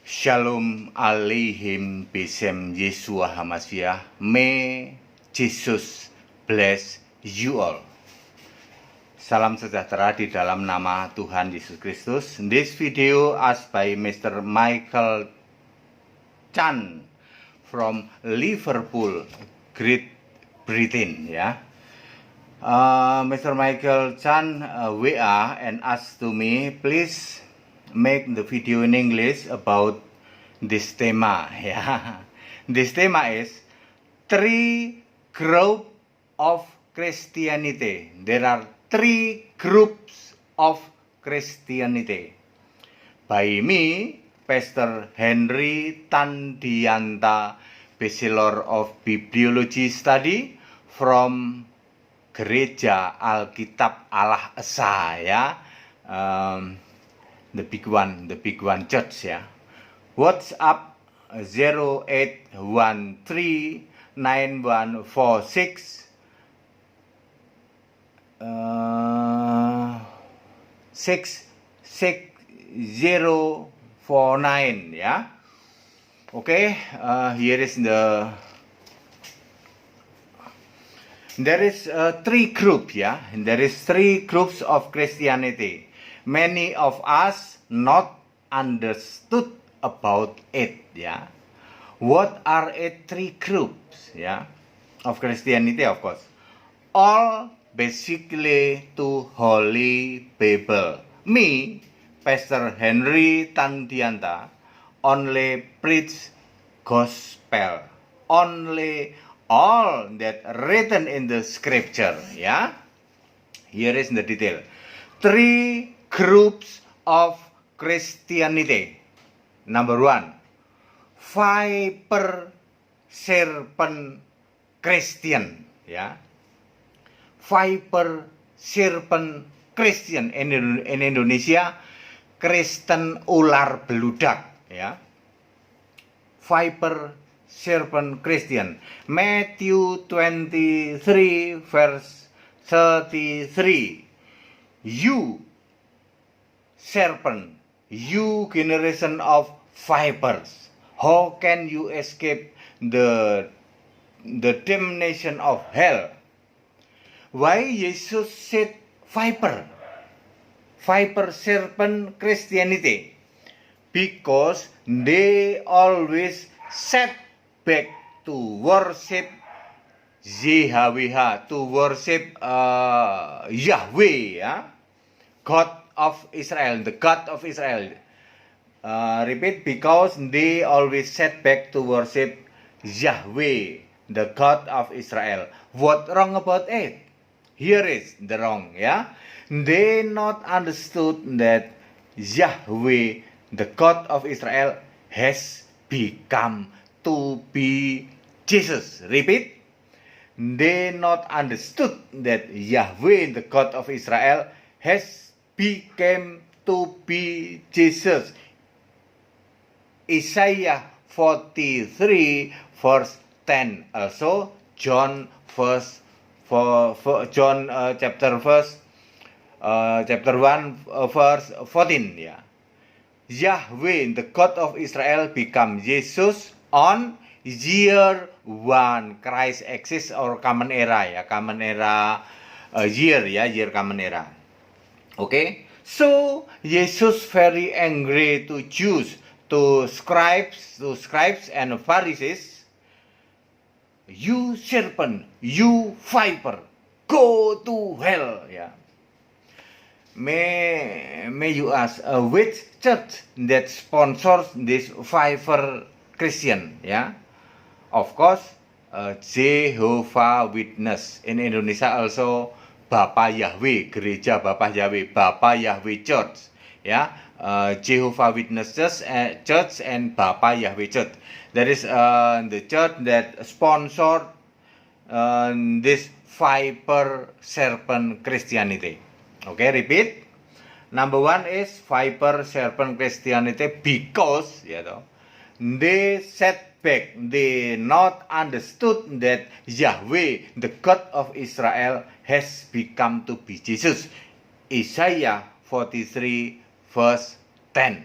Shalom Aleichem Besem Yeshua HaMashiach. May Jesus bless you all. Salam sejahtera di dalam nama Tuhan Yesus Kristus. This video asked by Mr. Michael Chan from Liverpool, Great Britain. Mr. Michael Chan WA and asked to me, please make the video in English about this tema. This tema is three groups of Christianity. There are three groups of Christianity. By me, Pastor Henry Tandianta, Bachelor of Bibliology Study from Gereja Alkitab Allah Esa, the big one church, WhatsApp 08139146 66049, Okay, here is there is three groups, There is three groups of Christianity. Many of us not understood about it, What are three groups, of Christianity, of course. All basically to Holy Bible. Me, Pastor Henry Tandianta, only preach gospel. Only all that written in the scripture, Here is the detail. Three groups of Christianity. Number one, Viper Serpent Christian, Viper Serpent Christian. In Indonesia, Kristen ular beludak, Viper Serpent Christian. Matthew 23 verse 33. You serpent, you generation of vipers, how can you escape the damnation of hell? Why Jesus said viper serpent Christianity? Because they always set back to worship Yahweh, to worship Yahweh, God of Israel, the God of Israel. Repeat, because they always set back to worship Yahweh, the God of Israel. What wrong about it? Here is the wrong, They not understood that Yahweh, the God of Israel, has become to be Jesus. Repeat. They not understood that Yahweh, the God of Israel, has become to be Jesus. Isaiah 43 verse 10. Also John chapter 1 verse 14. Yahweh, the God of Israel, become Jesus on year 1 Christ exists, or common era, common era year, year common era. Okay, so Jesus very angry to Jews, to scribes and Pharisees. You serpent, you viper, go to hell. May you ask which church that sponsors this viper Christian? Of course, Jehovah Witness. In Indonesia also Bapak Yahweh, Gereja Bapak Yahweh, Bapak Yahweh Church, Jehovah Witnesses Church and Bapak Yahweh Church. That is the church that sponsored this Viper Serpent Christianity. Okay, repeat. Number one is Viper Serpent Christianity because they set back, they not understood that Yahweh, the God of Israel, has become to be Jesus. Isaiah 43 verse 10.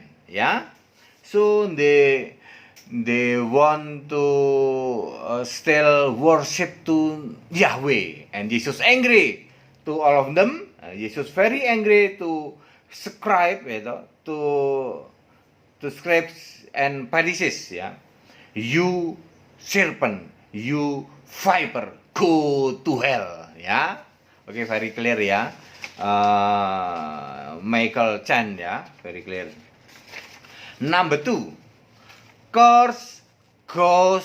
So they want to still worship to Yahweh, and Jesus angry to all of them. Jesus very angry to scribe, to scribes and Pharisees, ya. You serpent, you viper, go to hell, ya. Oke, very clear ya. Michael Chan, ya, very clear. Number 2, curse God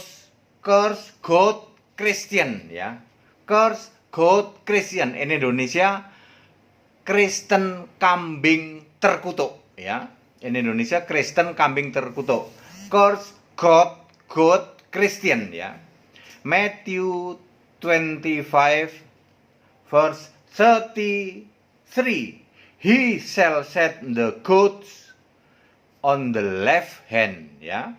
Christian, ya. Curse God Christian. In Indonesia, Kristen kambing terkutuk, ya. In Indonesia, Kristen kambing terkutuk. Curse God Christian, ya. Matthew 25 verse 33. He shall set the goats on the left hand, ya.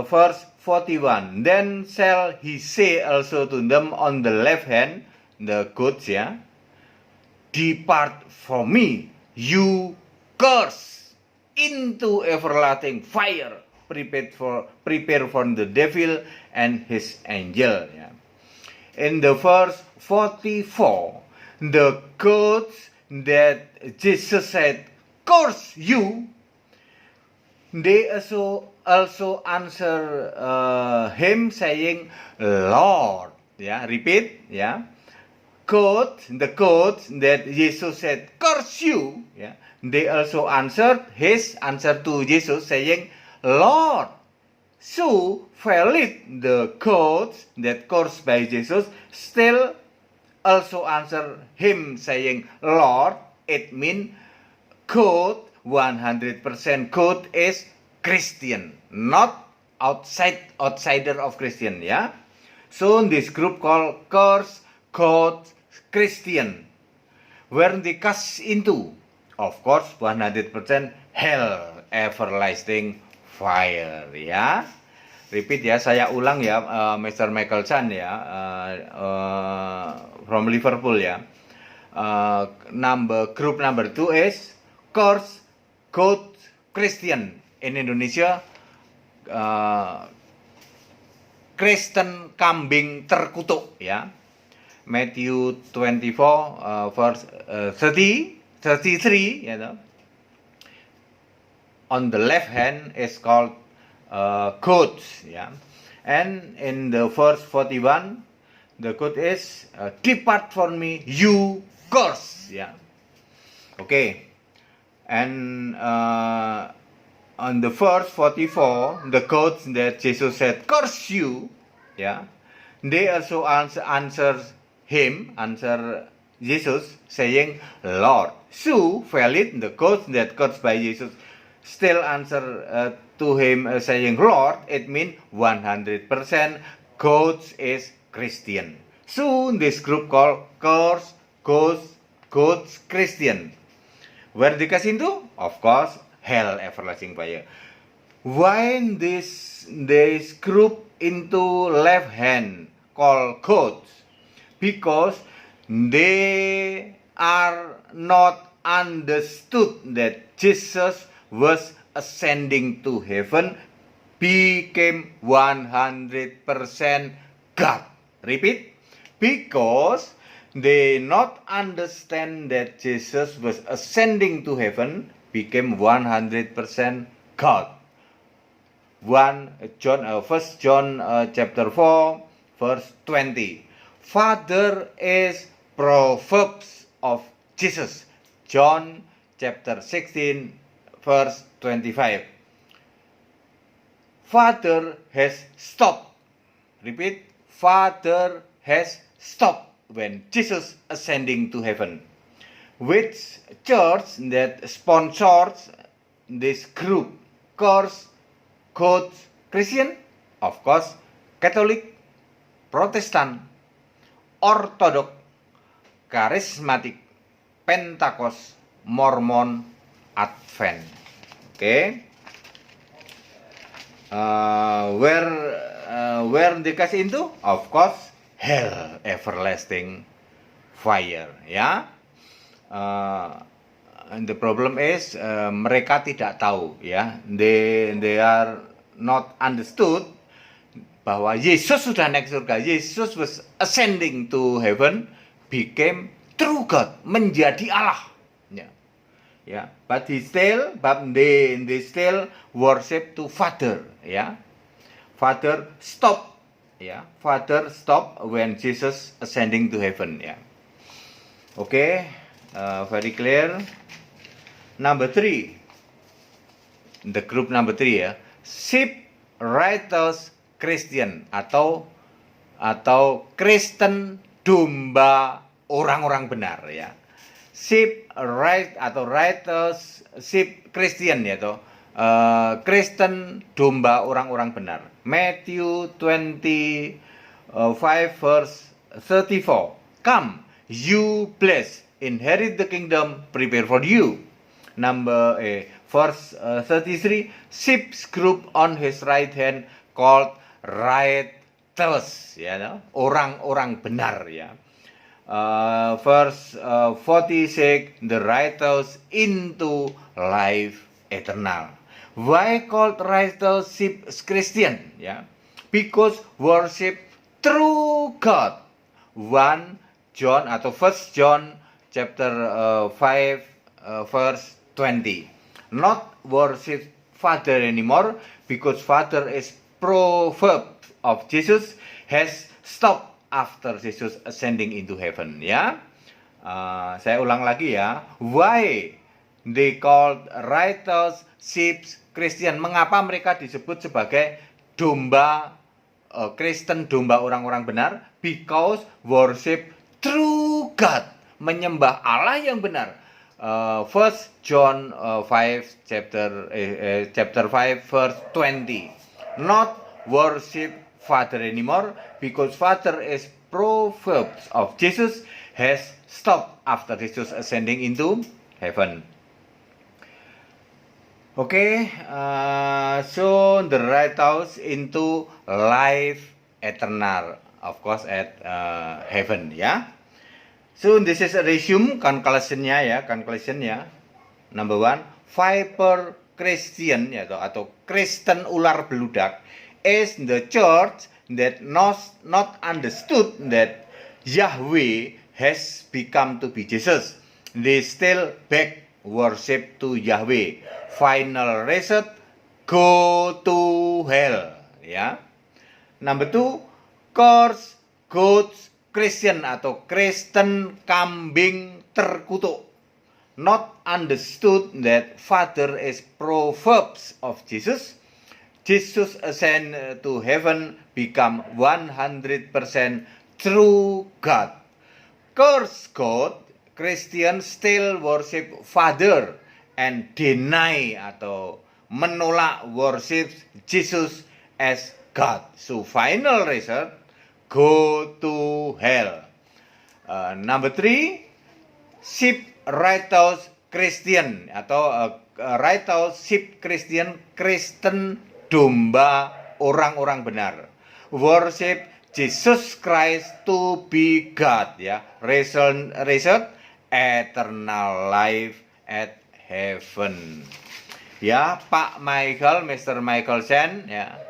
Verse 41. Then shall he say also to them on the left hand, the goats, ya. Depart from me, you curse, into everlasting fire, prepared for the devil and his angel. Yeah. In the verse 44, the goats that Jesus said, curse you, they also answer him saying, Lord. Yeah, repeat. Yeah. The goats that Jesus said, curse you, yeah, they also answered his answer to Jesus saying, Lord. So, valid, the goats that cursed by Jesus still also answer him saying, Lord. It means goat, 100% goat is Christian, not outsider of Christian, yeah. So, this group called curse God Christian. Where they cast into? Of course, 100% hell, everlasting fire, ya. Repeat ya, saya ulang ya, Mr. Michael Chan ya, from Liverpool ya. Group number 2 is curse God Christian. In Indonesia, Kristen kambing terkutuk, ya. Matthew 24 verse 33, you know. On the left hand is called goats, yeah. And in the verse 41, the goat is depart from me, you curse, yeah. Okay. And on the verse 44, the goats that Jesus said curse you, yeah, they also answer Jesus saying, Lord. So, valid, the goats that cursed by Jesus still answer to him saying, Lord. It means 100% goats is Christian. So, this group called curse goats Christian. Where they cast into? Of course, hell, everlasting fire. Why this group into left hand called goats? Because they are not understood that Jesus was ascending to heaven, became 100% God. Repeat. Because they not understand that Jesus was ascending to heaven, became 100% God. 1 John chapter 4 verse 20. Father is Proverbs of Jesus. John chapter 16 verse 25. Father has stopped. Repeat. Father has stopped when Jesus ascending to heaven. Which church that sponsors this group? Curse God Christian? Of course, Catholic, Protestant, Orthodox, Charismatic, Pentecost, Mormon, Advent. Okay. Where they cast into? Of course, hell, everlasting fire. Ya. And the problem is mereka tidak tahu, ya. They are not understood bahwa Yesus sudah naik surga. Yesus was ascending to heaven, became true God, menjadi Allah. Ya. Ya, but they still worship to Father, ya. Father stop, ya. Father stop when Jesus ascending to heaven, ya. Okay, very clear. Number 3, the group number 3, ya, sheep righteous Christian atau Kristen domba orang-orang benar, ya. Sheep righteous sheep Christian, ya toh. Kristen domba orang-orang benar. Matthew 25 verse 34. Come, you blessed, inherit the kingdom prepared for you. Verse 33, sheep's group on his right hand called righteous, ya, no? Orang-orang benar, ya. Verse 46, the righteous into life eternal. Why called righteous sheep Christian? Ya, because worship true God. 1 John atau 1 John chapter 5 verse 20. Not worship Father anymore, because Father is proverb of Jesus has stopped after Jesus ascending into heaven, ya. Saya ulang lagi, ya. Why they called righteous sheep Christian? Mengapa mereka disebut sebagai domba Kristen, domba orang-orang benar? Because worship true God, menyembah Allah yang benar. 1 John 5 chapter 5 verse 20. Not worship Father anymore, because Father is proverbs of Jesus has stopped after Jesus ascending into heaven. Okay, so the righteous into life eternal, of course at heaven, ya. So this is a resume conclusion-nya, ya, Number 1, Viper Christian, ya, atau Kristen ular beludak is the church that not understood that Yahweh has become to be Jesus. They still back worship to Yahweh. Final result, go to hell, ya. Number 2, curse goats Christian atau Kristen kambing terkutuk. Not understood that Father is proverbs of Jesus. Jesus ascend to heaven, become 100% true God. Curse God, Christian still worship Father and deny atau menolak worship Jesus as God. So final result, go to hell. Number 3, sheep righteous Christian atau righteous sheep Christian, Kristen domba orang-orang benar. Worship Jesus Christ to be God, ya. Result eternal life at heaven. Ya, Pak Michael, Mr. Michael Chen, ya.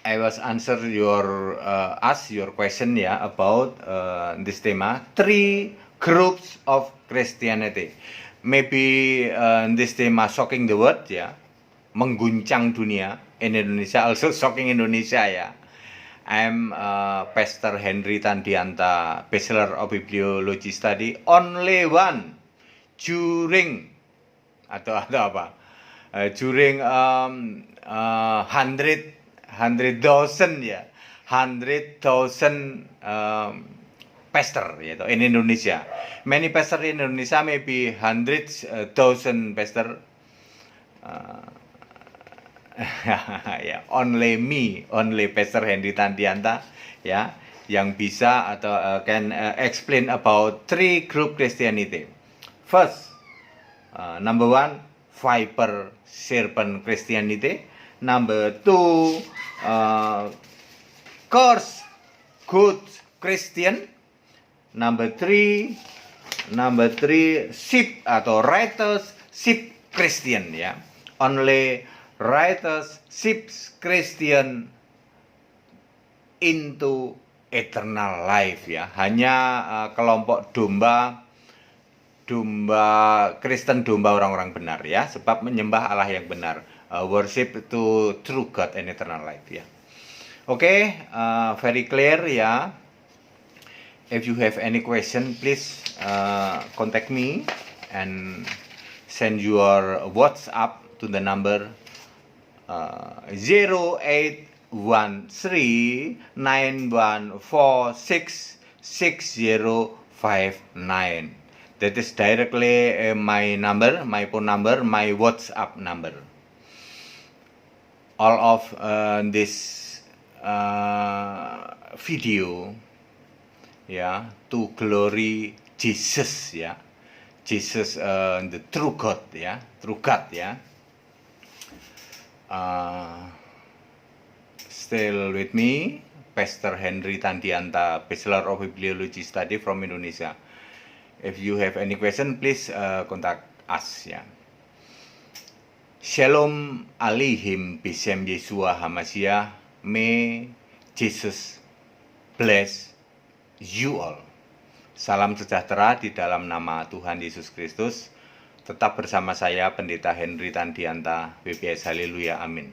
I was answer your question, ya, about this tema, 3 groups of Christianity. Maybe this tema shocking the world, ya, mengguncang dunia. In Indonesia also shocking Indonesia, ya. I'm Pastor Henry Tandianta, Bachelor of Bibliology Study, only one during atau apa? During 100,000, ya, 100,000 pastor, yaitu in Indonesia. Many pastor in Indonesia, maybe 100,000 pastor. Ya, only Pastor Henry Tandianta, ya, yang bisa atau can explain about 3 group Christianity. First, number 1, viper serpent Christianity. Number 2, curse good Christian. Number 3, Number 3, sheep atau righteous sheep Christian ya. Only righteous sheep Christian into eternal life ya. Hanya kelompok domba Kristen, domba orang-orang benar ya, sebab menyembah Allah yang benar. Worship to true God and eternal life ya. Oke, very clear ya. If you have any question, please contact me and send your WhatsApp to the number 081391466059. That is directly my number, my phone number, my WhatsApp number. All of this video ya, to glory Jesus ya. Jesus the true God ya, true God ya. Still with me, Pastor Henry Tandianta, Bachelor of Bibliology Study from Indonesia. If you have any question, please contact us ya. Shalom Aleichem Bishem Yeshua HaMashiach. May Jesus bless you all. Salam sejahtera di dalam nama Tuhan Yesus Kristus. Tetap bersama saya, Pendeta Henry Tandianta, BPS Haleluya, amin.